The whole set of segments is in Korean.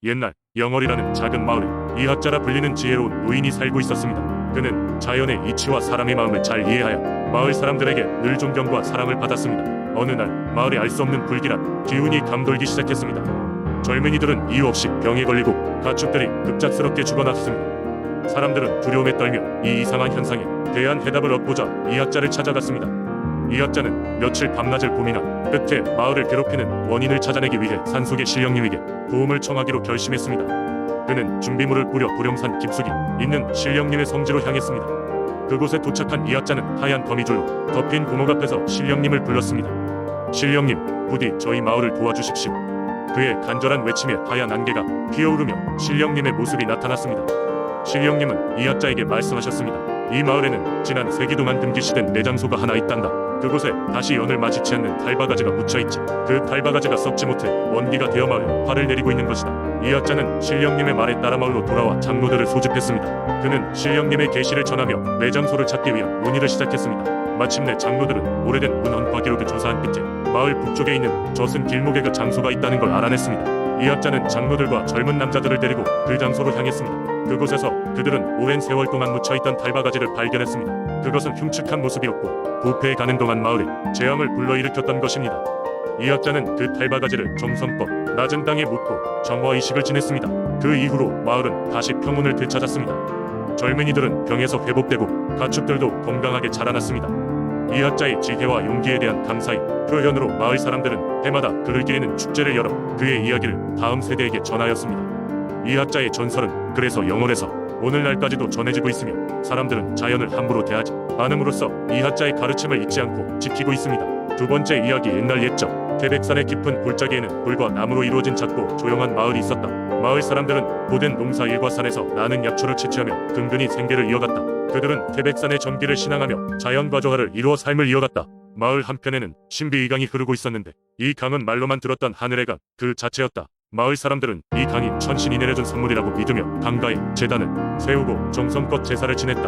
옛날 영월이라는 작은 마을에 이학자라 불리는 지혜로운 노인이 살고 있었습니다. 그는 자연의 이치와 사람의 마음을 잘 이해하여 마을 사람들에게 늘 존경과 사랑을 받았습니다. 어느 날 마을에 알 수 없는 불길한 기운이 감돌기 시작했습니다. 젊은이들은 이유 없이 병에 걸리고 가축들이 급작스럽게 죽어났습니다. 사람들은 두려움에 떨며 이 이상한 현상에 대한 해답을 얻고자 이학자를 찾아갔습니다. 이학자는 며칠 밤낮을 고민한 끝에 마을을 괴롭히는 원인을 찾아내기 위해 산속의 신령님에게 도움을 청하기로 결심했습니다. 그는 준비물을 꾸려 보령산 깊숙이 있는 신령님의 성지로 향했습니다. 그곳에 도착한 이학자는 하얀 거미줄로 덮인 구멍 앞에서 신령님을 불렀습니다. 신령님, 부디 저희 마을을 도와주십시오. 그의 간절한 외침에 하얀 안개가 피어오르며 신령님의 모습이 나타났습니다. 신령님은 이학자에게 말씀하셨습니다. 이 마을에는 지난 세기 동안 금기시된 매장소가 하나 있단다. 그곳에 다시 연을 마주치 않는 달바가지가 묻혀있지. 그 달바가지가 썩지 못해 먼지가 되어 마을에 화를 내리고 있는 것이다. 이학자는 신령님의 말에 따라 마을로 돌아와 장로들을 소집했습니다. 그는 신령님의 계시를 전하며 매장소를 찾기 위한 문의를 시작했습니다. 마침내 장로들은 오래된 문헌과 기록을 조사한 끝에 마을 북쪽에 있는 젖은 길목에 그 장소가 있다는 걸 알아냈습니다. 이학자는 장로들과 젊은 남자들을 데리고 그 장소로 향했습니다. 그곳에서 그들은 오랜 세월 동안 묻혀있던 달바가지를 발견했습니다. 그것은 흉측한 모습이었고 부패에 가는 동안 마을에 재앙을 불러일으켰던 것입니다. 이학자는 그 달바가지를 정성껏 낮은 땅에 묻고 정화의식을 지냈습니다. 그 이후로 마을은 다시 평온을 되찾았습니다. 젊은이들은 병에서 회복되고 가축들도 건강하게 자라났습니다. 이학자의 지혜와 용기에 대한 감사의 표현으로 마을 사람들은 해마다 그를 기리는 축제를 열어 그의 이야기를 다음 세대에게 전하였습니다. 이학자의 전설은 그래서 영월에서 오늘날까지도 전해지고 있으며 사람들은 자연을 함부로 대하지 않음으로써 이학자의 가르침을 잊지 않고 지키고 있습니다. 두 번째 이야기. 옛날 옛적 태백산의 깊은 골짜기에는 돌과 나무로 이루어진 작고 조용한 마을이 있었다. 마을 사람들은 모든 농사 일과 산에서 나는 약초를 채취하며 근근히 생계를 이어갔다. 그들은 태백산의 전기를 신앙하며 자연과 조화를 이루어 삶을 이어갔다. 마을 한편에는 신비이강이 흐르고 있었는데 이 강은 말로만 들었던 하늘의 강 그 자체였다. 마을 사람들은 이 강이 천신이 내려준 선물이라고 믿으며 강가에 제단을 세우고 정성껏 제사를 지냈다.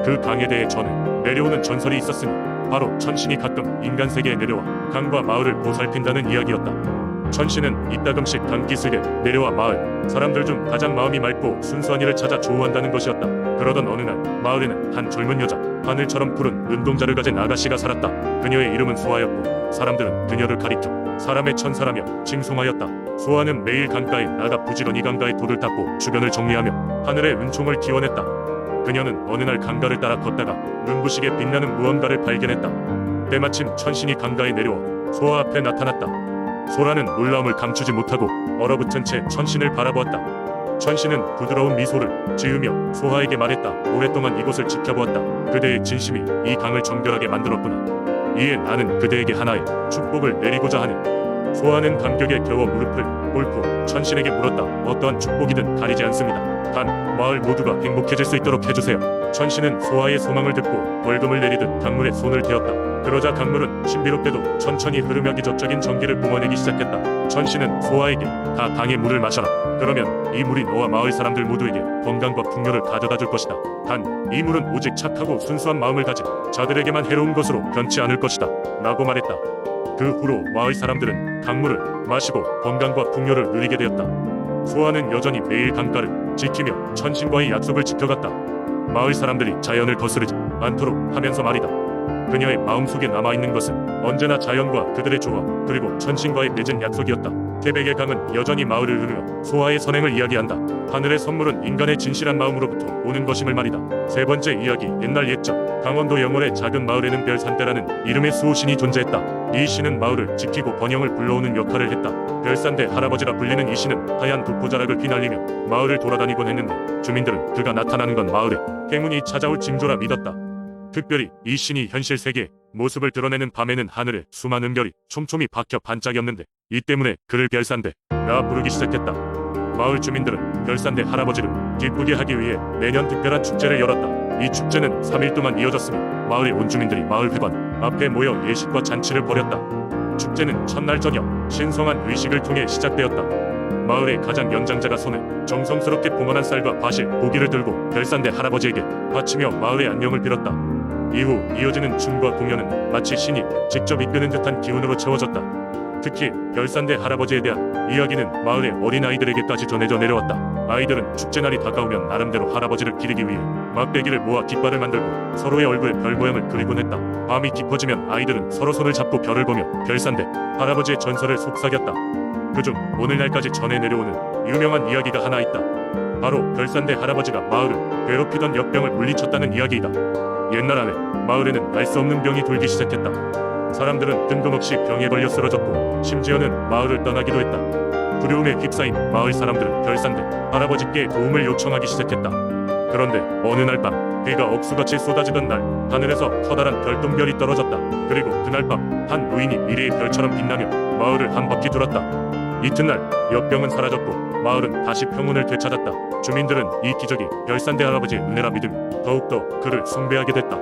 그 강에 대해 전해 내려오는 전설이 있었으니 바로 천신이 가끔 인간 세계에 내려와 강과 마을을 보살핀다는 이야기였다. 천신은 이따금씩 강기슭에 내려와 마을 사람들 중 가장 마음이 맑고 순수한 이를 찾아 조우한다는 것이었다. 그러던 어느 날 마을에는 한 젊은 여자, 하늘처럼 푸른 눈동자를 가진 아가씨가 살았다. 그녀의 이름은 소아였고 사람들은 그녀를 가리켜 사람의 천사라며 칭송하였다. 소아는 매일 강가에 나가 부지런히 강가에 돌을 닦고 주변을 정리하며 하늘의 은총을 기원했다. 그녀는 어느 날 강가를 따라 걷다가 눈부시게 빛나는 무언가를 발견했다. 때마침 천신이 강가에 내려와 소아 앞에 나타났다. 소라는 놀라움을 감추지 못하고 얼어붙은 채 천신을 바라보았다. 천신은 부드러운 미소를 지으며 소아에게 말했다. 오랫동안 이곳을 지켜보았다. 그대의 진심이 이 강을 정결하게 만들었구나. 이에 나는 그대에게 하나의 축복을 내리고자 하네. 소아는 감격에 겨워 무릎을 꿇고 천신에게 물었다. 어떠한 축복이든 가리지 않습니다. 단 마을 모두가 행복해질 수 있도록 해주세요. 천신은 소아의 소망을 듣고 벌금을 내리듯 강물에 손을 대었다. 그러자 강물은 신비롭게도 천천히 흐르며 기적적인 전기를 뿜어내기 시작했다. 천신은 소아에게 다 강의 물을 마셔라. 그러면 이 물이 너와 마을 사람들 모두에게 건강과 풍요를 가져다 줄 것이다. 단 이 물은 오직 착하고 순수한 마음을 가진 자들에게만 해로운 것으로 변치 않을 것이다. 라고 말했다. 그 후로 마을 사람들은 강물을 마시고 건강과 풍요를 누리게 되었다. 소아는 여전히 매일 강가를 지키며 천신과의 약속을 지켜갔다. 마을 사람들이 자연을 거스르지 않도록 하면서 말이다. 그녀의 마음속에 남아있는 것은 언제나 자연과 그들의 조화 그리고 천신과의 맺은 약속이었다. 태백의 강은 여전히 마을을 흐르며 소아의 선행을 이야기한다. 하늘의 선물은 인간의 진실한 마음으로부터 오는 것임을 말이다. 세 번째 이야기. 옛날 옛적 강원도 영월의 작은 마을에는 별산대라는 이름의 수호신이 존재했다. 이 신은 마을을 지키고 번영을 불러오는 역할을 했다. 별산대 할아버지라 불리는 이 신은 하얀 독보자락을 휘날리며 마을을 돌아다니곤 했는데 주민들은 그가 나타나는 건 마을에 행운이 찾아올 징조라 믿었다. 특별히 이 신이 현실 세계에 모습을 드러내는 밤에는 하늘에 수많은 별이 촘촘히 박혀 반짝였는데 이 때문에 그를 별산대라 부르기 시작했다. 마을 주민들은 별산대 할아버지를 기쁘게 하기 위해 매년 특별한 축제를 열었다. 이 축제는 3일 동안 이어졌으며 마을의 온 주민들이 마을 회관 앞에 모여 예식과 잔치를 벌였다. 축제는 첫날 저녁 신성한 의식을 통해 시작되었다. 마을의 가장 연장자가 손에 정성스럽게 봉헌한 쌀과 바실, 고기를 들고 별산대 할아버지에게 바치며 마을의 안녕을 빌었다. 이후 이어지는 춤과 공연은 마치 신이 직접 이끄는 듯한 기운으로 채워졌다. 특히 별산대 할아버지에 대한 이야기는 마을의 어린 아이들에게까지 전해져 내려왔다. 아이들은 축제날이 다가오면 나름대로 할아버지를 기리기 위해 막대기를 모아 깃발을 만들고 서로의 얼굴에 별 모양을 그리곤 했다. 밤이 깊어지면 아이들은 서로 손을 잡고 별을 보며 별산대 할아버지의 전설을 속삭였다. 그중 오늘날까지 전해 내려오는 유명한 이야기가 하나 있다. 바로 별산대 할아버지가 마을을 괴롭히던 역병을 물리쳤다는 이야기이다. 옛날 안에 마을에는 알 수 없는 병이 돌기 시작했다. 사람들은 뜬금없이 병에 걸려 쓰러졌고 심지어는 마을을 떠나기도 했다. 두려움에 휩싸인 마을 사람들은 별산대 할아버지께 도움을 요청하기 시작했다. 그런데 어느 날 밤 비가 억수같이 쏟아지던 날 하늘에서 커다란 별똥별이 떨어졌다. 그리고 그날 밤 한 노인이 미래의 별처럼 빛나며 마을을 한 바퀴 돌았다. 이튿날 역병은 사라졌고 마을은 다시 평온을 되찾았다. 주민들은 이 기적이 별산대 할아버지의 은혜라 믿으며 더욱더 그를 숭배하게 됐다.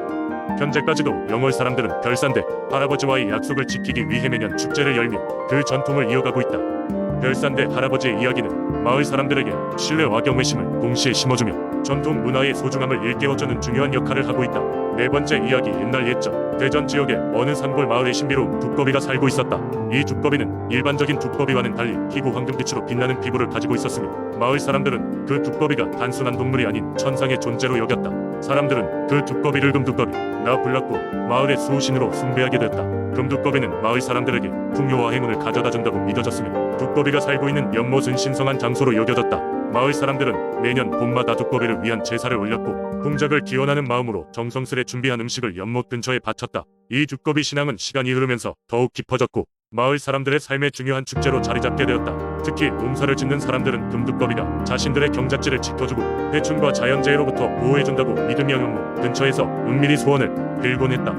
현재까지도 영월 사람들은 별산대 할아버지와의 약속을 지키기 위해 매년 축제를 열며 그 전통을 이어가고 있다. 별산대 할아버지의 이야기는 마을 사람들에게 신뢰와 경외심을 동시에 심어주며 전통 문화의 소중함을 일깨워주는 중요한 역할을 하고 있다. 네 번째 이야기. 옛날 옛적 대전 지역의 어느 산골 마을에 신비로운 두꺼비가 살고 있었다. 이 두꺼비는 일반적인 두꺼비와는 달리 희고 황금빛으로 빛나는 피부를 가지고 있었으며 마을 사람들은 그 두꺼비가 단순한 동물이 아닌 천상의 존재로 여겼다. 사람들은 그 두꺼비를 금두꺼비라 불렀고 마을의 수호신으로 숭배하게 됐다. 금두꺼비는 마을 사람들에게 풍요와 행운을 가져다 준다고 믿어졌으며 두꺼비가 살고 있는 연못은 신성한 장소로 여겨졌다. 마을 사람들은 매년 봄마다 두꺼비를 위한 제사를 올렸고 풍작을 기원하는 마음으로 정성스레 준비한 음식을 연못 근처에 바쳤다. 이 두꺼비 신앙은 시간이 흐르면서 더욱 깊어졌고 마을 사람들의 삶의 중요한 축제로 자리잡게 되었다. 특히 농사를 짓는 사람들은 금두꺼비가 자신들의 경작지를 지켜주고 해충과 자연재해로부터 보호해준다고 믿으며 연못 근처에서 은밀히 소원을 빌곤 했다.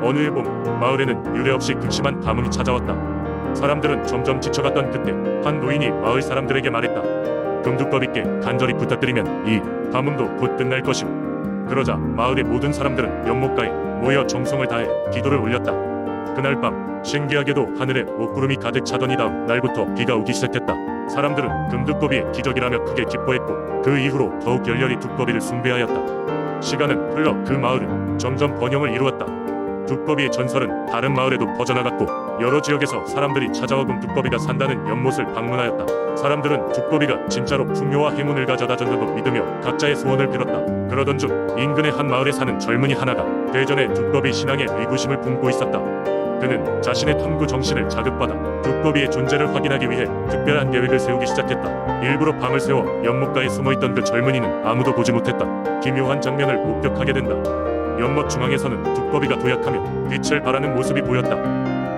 어느 해 봄 마을에는 유례없이 극심한 가뭄이 찾아왔다. 사람들은 점점 지쳐갔던 그때 한 노인이 마을 사람들에게 말했다. 금두꺼비께 간절히 부탁드리면 이 가뭄도 곧 끝날 것이오. 그러자 마을의 모든 사람들은 연못가에 모여 정성을 다해 기도를 올렸다. 그날 밤 신기하게도 하늘에 먹구름이 가득 차더니 다음 날부터 비가 오기 시작했다. 사람들은 금두꺼비의 기적이라며 크게 기뻐했고 그 이후로 더욱 열렬히 두꺼비를 숭배하였다. 시간은 흘러 그 마을은 점점 번영을 이루었다. 두꺼비의 전설은 다른 마을에도 퍼져나갔고 여러 지역에서 사람들이 찾아와 금두꺼비가 산다는 연못을 방문하였다. 사람들은 두꺼비가 진짜로 풍요와 행운을 가져다 준다고 믿으며 각자의 소원을 빌었다. 그러던 중 인근의 한 마을에 사는 젊은이 하나가 대전의 두꺼비 신앙에 의구심을 품고 있었다. 그는 자신의 탐구 정신을 자극받아 두꺼비의 존재를 확인하기 위해 특별한 계획을 세우기 시작했다. 일부러 밤을 새워 연못가에 숨어있던 그 젊은이는 아무도 보지 못했다. 기묘한 장면을 목격하게 된다. 연못 중앙에서는 두꺼비가 도약하며 빛을 발하는 모습이 보였다.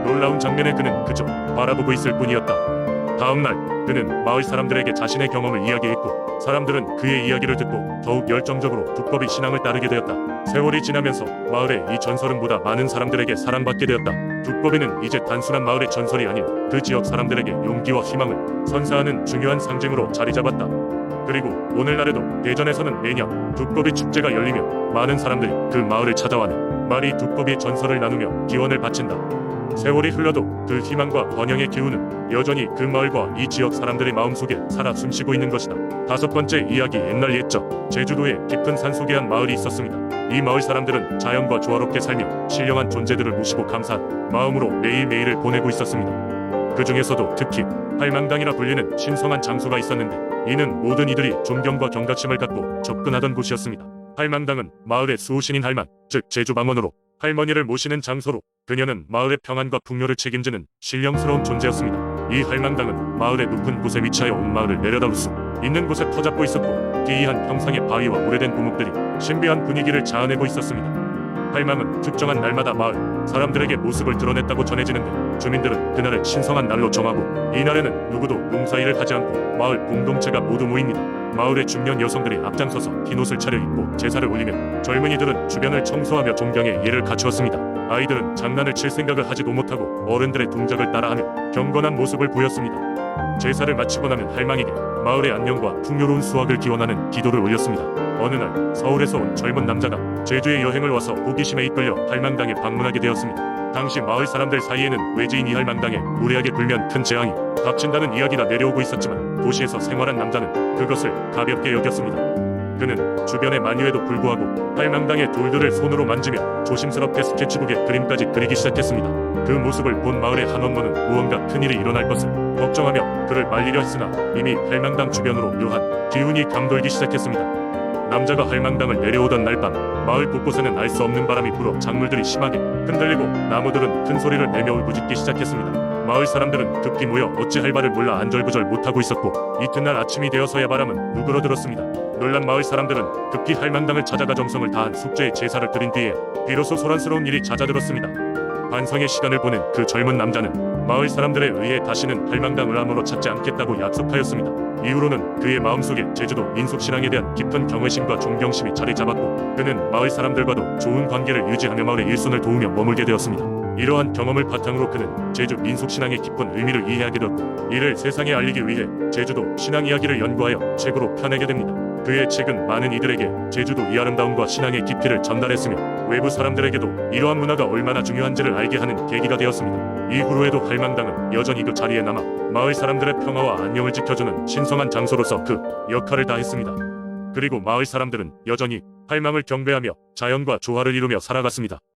놀라운 장면에 그는 그저 바라보고 있을 뿐이었다. 다음날 그는 마을 사람들에게 자신의 경험을 이야기했고 사람들은 그의 이야기를 듣고 더욱 열정적으로 두꺼비 신앙을 따르게 되었다. 세월이 지나면서 마을의 이 전설은 보다 많은 사람들에게 사랑받게 되었다. 두꺼비는 이제 단순한 마을의 전설이 아닌 그 지역 사람들에게 용기와 희망을 선사하는 중요한 상징으로 자리 잡았다. 그리고 오늘날에도 대전에서는 매년 두꺼비 축제가 열리며 많은 사람들이 그 마을을 찾아와는 말이 두꺼비의 전설을 나누며 기원을 바친다. 세월이 흘러도 그 희망과 번영의 기운은 여전히 그 마을과 이 지역 사람들의 마음속에 살아 숨쉬고 있는 것이다. 다섯 번째 이야기. 옛날 옛적 제주도에 깊은 산속에 한 마을이 있었습니다. 이 마을 사람들은 자연과 조화롭게 살며 신령한 존재들을 모시고 감사한 마음으로 매일매일을 보내고 있었습니다. 그 중에서도 특히 팔망당이라 불리는 신성한 장소가 있었는데 이는 모든 이들이 존경과 경각심을 갖고 접근하던 곳이었습니다. 팔망당은 마을의 수호신인 할만, 즉 제주방언으로 할머니를 모시는 장소로 그녀는 마을의 평안과 풍요를 책임지는 신령스러운 존재였습니다. 이 할망당은 마을의 높은 곳에 위치하여 온 마을을 내려다볼 수 있는 곳에 터잡고 있었고 기이한 형상의 바위와 오래된 고목들이 신비한 분위기를 자아내고 있었습니다. 할망은 특정한 날마다 마을 사람들에게 모습을 드러냈다고 전해지는데 주민들은 그날을 신성한 날로 정하고 이날에는 누구도 농사일을 하지 않고 마을 공동체가 모두 모입니다. 마을의 중년 여성들이 앞장서서 흰 옷을 차려입고 제사를 올리며 젊은이들은 주변을 청소하며 존경의 예를 갖추었습니다. 아이들은 장난을 칠 생각을 하지도 못하고 어른들의 동작을 따라하며 경건한 모습을 보였습니다. 제사를 마치고 나면 할망에게 마을의 안녕과 풍요로운 수확을 기원하는 기도를 올렸습니다. 어느 날 서울에서 온 젊은 남자가 제주에 여행을 와서 호기심에 이끌려 할망당에 방문하게 되었습니다. 당시 마을 사람들 사이에는 외지인 이 할망당에 무례하게 굴면 큰 재앙이 닥친다는 이야기가 내려오고 있었지만 도시에서 생활한 남자는 그것을 가볍게 여겼습니다. 그는 주변의 만류에도 불구하고 할망당의 돌들을 손으로 만지며 조심스럽게 스케치북에 그림까지 그리기 시작했습니다. 그 모습을 본 마을의 한 엄마는 무언가 큰일이 일어날 것을 걱정하며 그를 말리려 했으나 이미 할망당 주변으로 묘한 기운이 감돌기 시작했습니다. 남자가 할망당을 내려오던 날 밤 마을 곳곳에는 알 수 없는 바람이 불어 작물들이 심하게 흔들리고 나무들은 큰 소리를 내며 울부짖기 시작했습니다. 마을 사람들은 급히 모여 어찌할 바를 몰라 안절부절 못하고 있었고 이튿날 아침이 되어서야 바람은 누그러들었습니다. 놀란 마을 사람들은 급히 할망당을 찾아가 정성을 다한 숙제의 제사를 드린 뒤에 비로소 소란스러운 일이 잦아들었습니다. 반성의 시간을 보낸 그 젊은 남자는 마을 사람들에 의해 다시는 할망당을 암으로 찾지 않겠다고 약속하였습니다. 이후로는 그의 마음속에 제주도 민속신앙에 대한 깊은 경외심과 존경심이 자리 잡았고 그는 마을 사람들과도 좋은 관계를 유지하며 마을의 일손을 도우며 머물게 되었습니다. 이러한 경험을 바탕으로 그는 제주 민속신앙의 깊은 의미를 이해하게 되었고 이를 세상에 알리기 위해 제주도 신앙 이야기를 연구하여 책으로 펴내게 됩니다. 그의 책은 많은 이들에게 제주도 이 아름다움과 신앙의 깊이를 전달했으며 외부 사람들에게도 이러한 문화가 얼마나 중요한지를 알게 하는 계기가 되었습니다. 이후로에도 할망당은 여전히 그 자리에 남아 마을 사람들의 평화와 안녕을 지켜주는 신성한 장소로서 그 역할을 다했습니다. 그리고 마을 사람들은 여전히 할망을 경배하며 자연과 조화를 이루며 살아갔습니다.